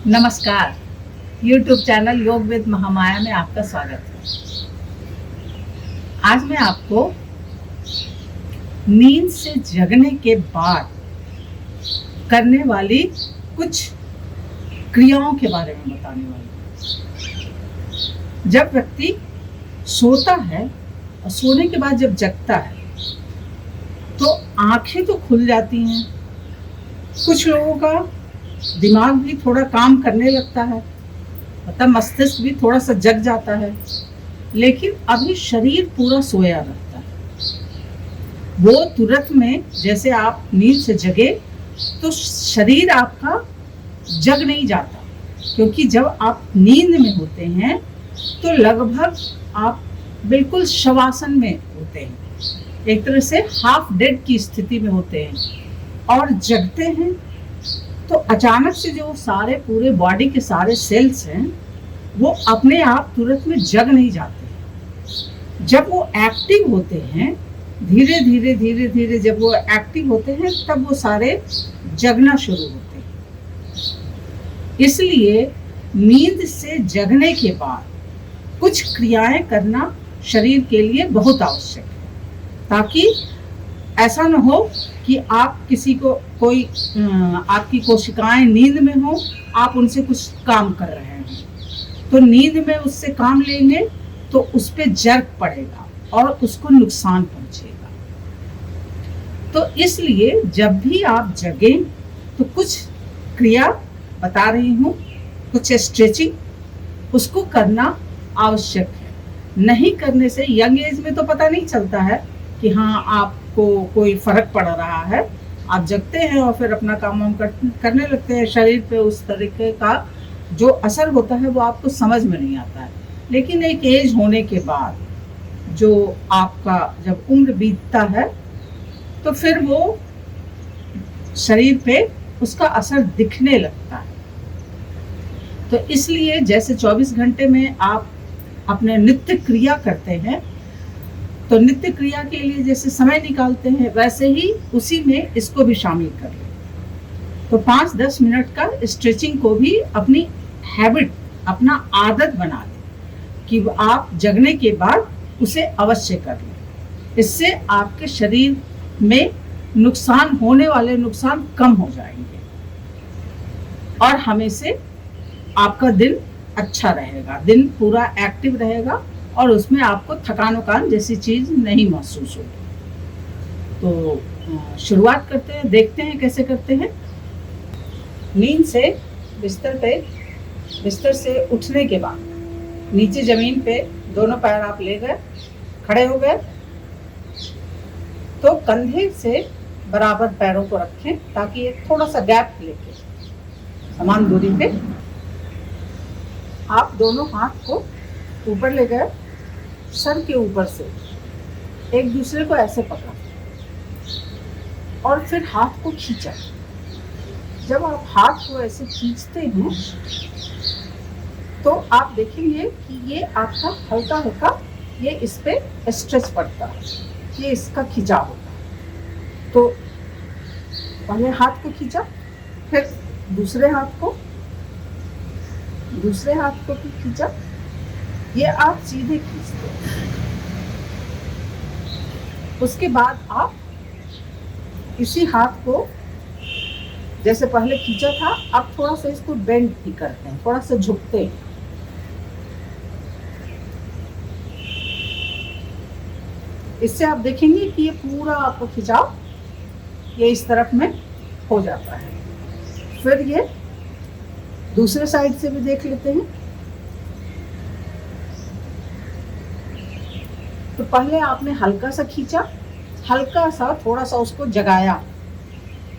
नमस्कार। YouTube channel योग with Mahamaya में आपका स्वागत है। आज मैं आपको नींद से जगने के बाद करने वाली कुछ क्रियाओं के बारे में बताने वाली हूँ। जब व्यक्ति सोता है और सोने के बाद जब जगता है तो आंखें तो खुल जाती हैं, कुछ लोगों का दिमाग भी थोड़ा काम करने लगता है, मतलब मस्तिष्क भी थोड़ा सा जग जाता है, लेकिन अभी शरीर पूरा सोया रहता है। वो तुरंत में जैसे आप नींद से जगे तो शरीर आपका जग नहीं जाता, क्योंकि जब आप नींद में होते हैं तो लगभग आप बिल्कुल शवासन में होते हैं, एक तरह से हाफ डेड की स्थिति में होते हैं और जगते हैं तो अचानक से जो सारे पूरे बॉडी के सारे सेल्स हैं वो अपने आप तुरंत में जग नहीं जाते। जब वो एक्टिव होते हैं धीरे धीरे जब वो एक्टिव होते हैं तब वो सारे जगना शुरू होते हैं। इसलिए नींद से जगने के बाद कुछ क्रियाएं करना शरीर के लिए बहुत आवश्यक है, ताकि ऐसा न हो कि आप किसी को कोई आपकी कोशिकाएं नींद में हो, आप उनसे कुछ काम कर रहे हैं तो नींद में उससे काम लेंगे तो उस पर जर्क पड़ेगा और उसको नुकसान पहुंचेगा। तो इसलिए जब भी आप जगें तो कुछ क्रिया बता रही हूँ, कुछ स्ट्रेचिंग उसको करना आवश्यक है। नहीं करने से यंग एज में तो पता नहीं चलता है कि हाँ आपको कोई फर्क पड़ रहा है, आप जगते हैं और फिर अपना काम वाम करने लगते हैं, शरीर पे उस तरीके का जो असर होता है वो आपको समझ में नहीं आता है। लेकिन एक एज होने के बाद जो आपका जब उम्र बीतता है तो फिर वो शरीर पे उसका असर दिखने लगता है। तो इसलिए जैसे 24 घंटे में आप अपने नित्य क्रिया करते हैं तो नित्य क्रिया के लिए जैसे समय निकालते हैं वैसे ही उसी में इसको भी शामिल कर लें। तो 5-10 मिनट का स्ट्रेचिंग को भी अपनी हैबिट, अपना आदत बना लें कि आप जगने के बाद उसे अवश्य कर लें। इससे आपके शरीर में नुकसान होने वाले नुकसान कम हो जाएंगे और हमेशा आपका दिन अच्छा रहेगा, दिन पूरा एक्टिव रहेगा और उसमें आपको थकान वकान जैसी चीज नहीं महसूस होगी। तो शुरुआत करते हैं, देखते हैं कैसे करते हैं। नींद से बिस्तर से उठने के बाद नीचे जमीन पे दोनों पैर आप ले गए, खड़े हो गए तो कंधे से बराबर पैरों को रखें ताकि थोड़ा सा गैप लेके समान दूरी पे आप दोनों हाथ को ऊपर ले गए, सर के ऊपर से एक दूसरे को ऐसे पकड़ा और फिर हाथ को खींचा। जब आप हाथ को ऐसे खींचते हैं तो आप देखेंगे कि ये आपका हल्का हल्का ये इस पे स्ट्रेच पड़ता है, ये इसका खिंचाव होता है। तो पहले हाथ को खींचा, फिर दूसरे हाथ को भी खींचा, ये आप सीधे खींचते हैं। उसके बाद आप इसी हाथ को जैसे पहले खींचा था अब थोड़ा सा इसको बेंड भी करते हैं, थोड़ा सा झुकते हैं। इससे आप देखेंगे कि ये पूरा आपका खिंचाव ये इस तरफ में हो जाता है। फिर ये दूसरे साइड से भी देख लेते हैं। तो पहले आपने हल्का सा खींचा, हल्का सा थोड़ा सा उसको जगाया,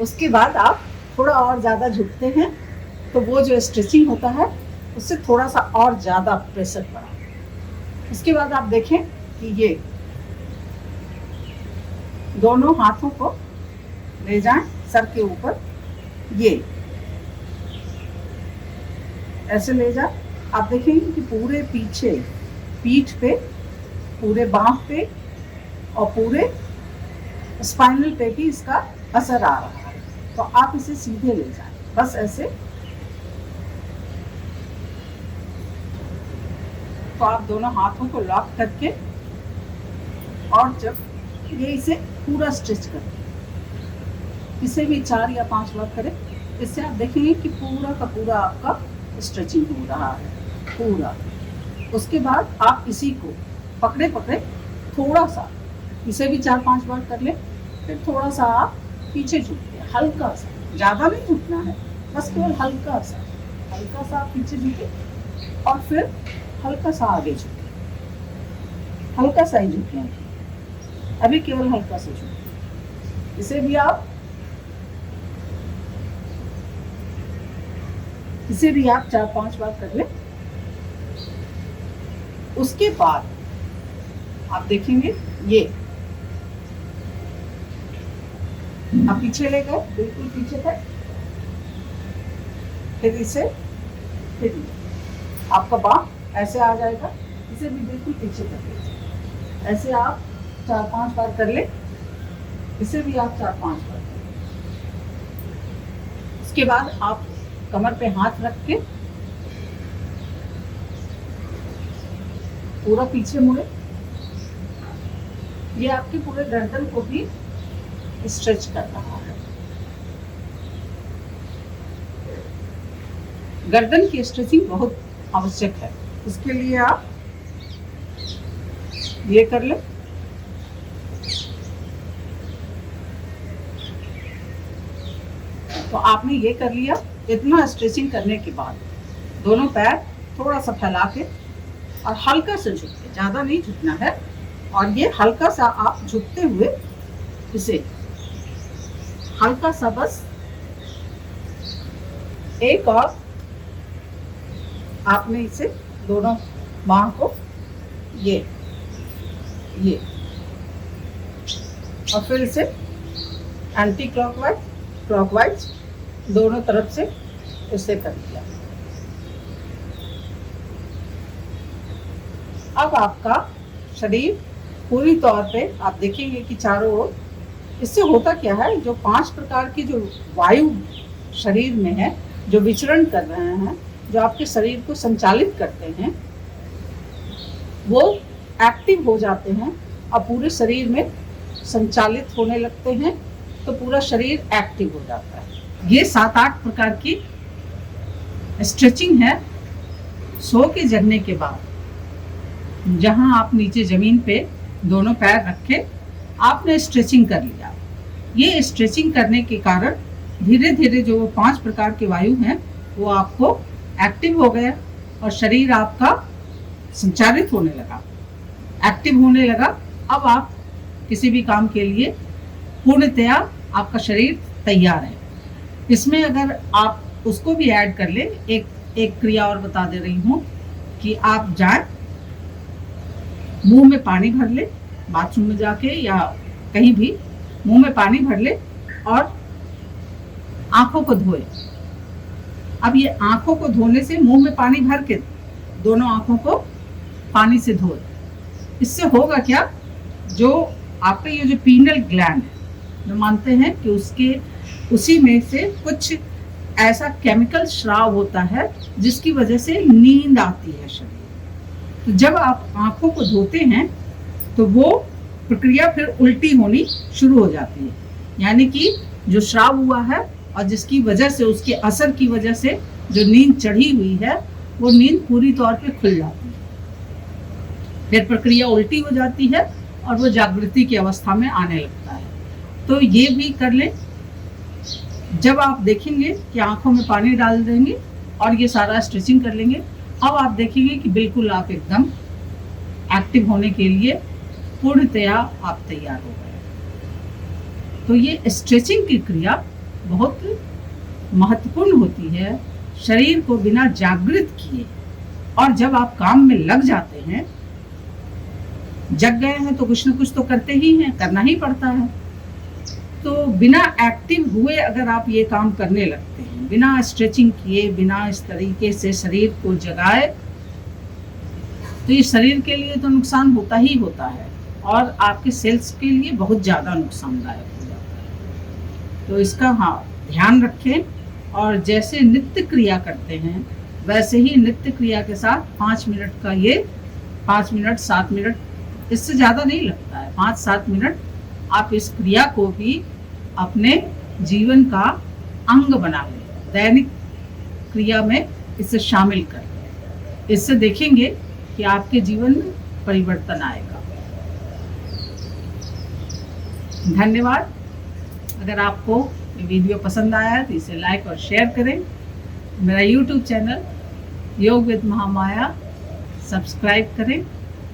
उसके बाद आप थोड़ा और ज़्यादा झुकते हैं तो वो जो स्ट्रेचिंग होता है उससे थोड़ा सा और ज़्यादा प्रेशर पड़ा। उसके बाद आप देखें कि ये दोनों हाथों को ले जाएं सर के ऊपर, ये ऐसे ले जाए। आप देखेंगे कि पूरे पीछे पीठ पे, पूरे बाँह पे और पूरे स्पाइनल पे भी इसका असर आ रहा है। तो आप इसे सीधे ले जाएं, बस ऐसे तो आप दोनों हाथों को लॉक करके और जब ये इसे पूरा स्ट्रेच करें, इसे भी 4 या 5 बार करें। इससे आप देखेंगे कि पूरा का पूरा आपका स्ट्रेचिंग हो रहा है पूरा। उसके बाद आप इसी को पकड़े पकड़े थोड़ा सा, इसे भी 4-5 बार कर लें। फिर थोड़ा सा आप पीछे झुकते, हल्का सा, ज़्यादा नहीं झुकना है, बस केवल हल्का सा आप पीछे झुके और फिर हल्का सा आगे झुके, हल्का सा ही झुके। अभी केवल हल्का सा झुके। इसे भी आप 4-5 बार कर लें। उसके बाद आप देखेंगे ये आप पीछे ले गए, बिल्कुल पीछे तक, फिर इसे फिर आपका बाँह ऐसे आ जाएगा, इसे भी बिल्कुल पीछे तक ले जाए। ऐसे आप 4-5 बार कर ले। इसे भी आप 4-5 बार कर ले। उसके बाद आप कमर पे हाथ रख के पूरा पीछे मुड़े। ये आपके पूरे गर्दन को भी स्ट्रेच कर रहा है। गर्दन की स्ट्रेचिंग बहुत आवश्यक है। इसके लिए आप ये कर ले। तो आपने ये कर लिया। इतना स्ट्रेचिंग करने के बाद दोनों पैर थोड़ा सा फैला के और हल्का से झुक के, ज़्यादा नहीं झुकना है, और ये हल्का सा आप झुकते हुए इसे हल्का सा बस एक और आपने इसे दोनों बाँह को ये और फिर इसे एंटी क्लॉकवाइज क्लॉकवाइज दोनों तरफ से इसे कर दिया। अब आपका शरीर पूरी तौर पे आप देखेंगे कि चारों ओर, इससे होता क्या है, जो 5 प्रकार की जो वायु शरीर में है, जो विचरण कर रहे हैं, जो आपके शरीर को संचालित करते हैं, वो एक्टिव हो जाते हैं और पूरे शरीर में संचालित होने लगते हैं, तो पूरा शरीर एक्टिव हो जाता है। ये 7-8 प्रकार की स्ट्रेचिंग है। सो के जगने के बाद जहां आप नीचे जमीन पे दोनों पैर रखे, आपने स्ट्रेचिंग कर लिया। ये स्ट्रेचिंग करने के कारण धीरे धीरे जो 5 प्रकार के वायु हैं वो आपको एक्टिव हो गए और शरीर आपका संचालित होने लगा, एक्टिव होने लगा। अब आप किसी भी काम के लिए पूर्णतया आपका शरीर तैयार है। इसमें अगर आप उसको भी ऐड कर ले, एक क्रिया और बता दे रही हूँ कि आप जाए, मुंह में पानी भर ले, बाथरूम में जाके या कहीं भी मुंह में पानी भर ले और आंखों को धोए। अब ये आंखों को धोने से मुंह में पानी भर के दोनों आंखों को पानी से धोए। इससे होगा क्या, जो आपका ये जो पीनल ग्लैंड है, जो मानते हैं कि उसी में से कुछ ऐसा केमिकल स्राव होता है जिसकी वजह से नींद आती है शरीर। तो जब आप आंखों को धोते हैं तो वो प्रक्रिया फिर उल्टी होनी शुरू हो जाती है, यानी कि जो स्राव हुआ है और जिसकी वजह से, उसके असर की वजह से जो नींद चढ़ी हुई है, वो नींद पूरी तौर पे खुल जाती है। फिर प्रक्रिया उल्टी हो जाती है और वो जागृति की अवस्था में आने लगता है। तो ये भी कर लें। जब आप देखेंगे कि आंखों में पानी डाल देंगे और ये सारा स्ट्रेचिंग कर लेंगे, अब आप देखेंगे कि बिल्कुल आप एकदम एक्टिव होने के लिए पूर्णतया आप तैयार हो गए। तो ये स्ट्रेचिंग की क्रिया बहुत महत्वपूर्ण होती है शरीर को बिना जागृत किए। और जब आप काम में लग जाते हैं, जग गए हैं तो कुछ न कुछ तो करते ही हैं, करना ही पड़ता है। तो बिना एक्टिव हुए अगर आप ये काम करने लगते हैं, बिना स्ट्रेचिंग किए, बिना इस तरीके से शरीर को जगाए, तो ये शरीर के लिए तो नुकसान होता ही होता है और आपके सेल्स के लिए बहुत ज़्यादा नुकसानदायक हो जाता है। तो इसका ध्यान रखें और जैसे नित्य क्रिया करते हैं वैसे ही नित्य क्रिया के साथ 5 मिनट का ये 5 मिनट 7 मिनट, इससे ज़्यादा नहीं लगता है, 5-7 मिनट आप इस क्रिया को भी अपने जीवन का अंग बना लें, दैनिक क्रिया में इसे शामिल कर लें। इससे देखेंगे कि आपके जीवन में परिवर्तन आएगा। धन्यवाद। अगर आपको ये वीडियो पसंद आया है तो इसे लाइक और शेयर करें। मेरा YouTube चैनल योग विद महामाया सब्सक्राइब करें।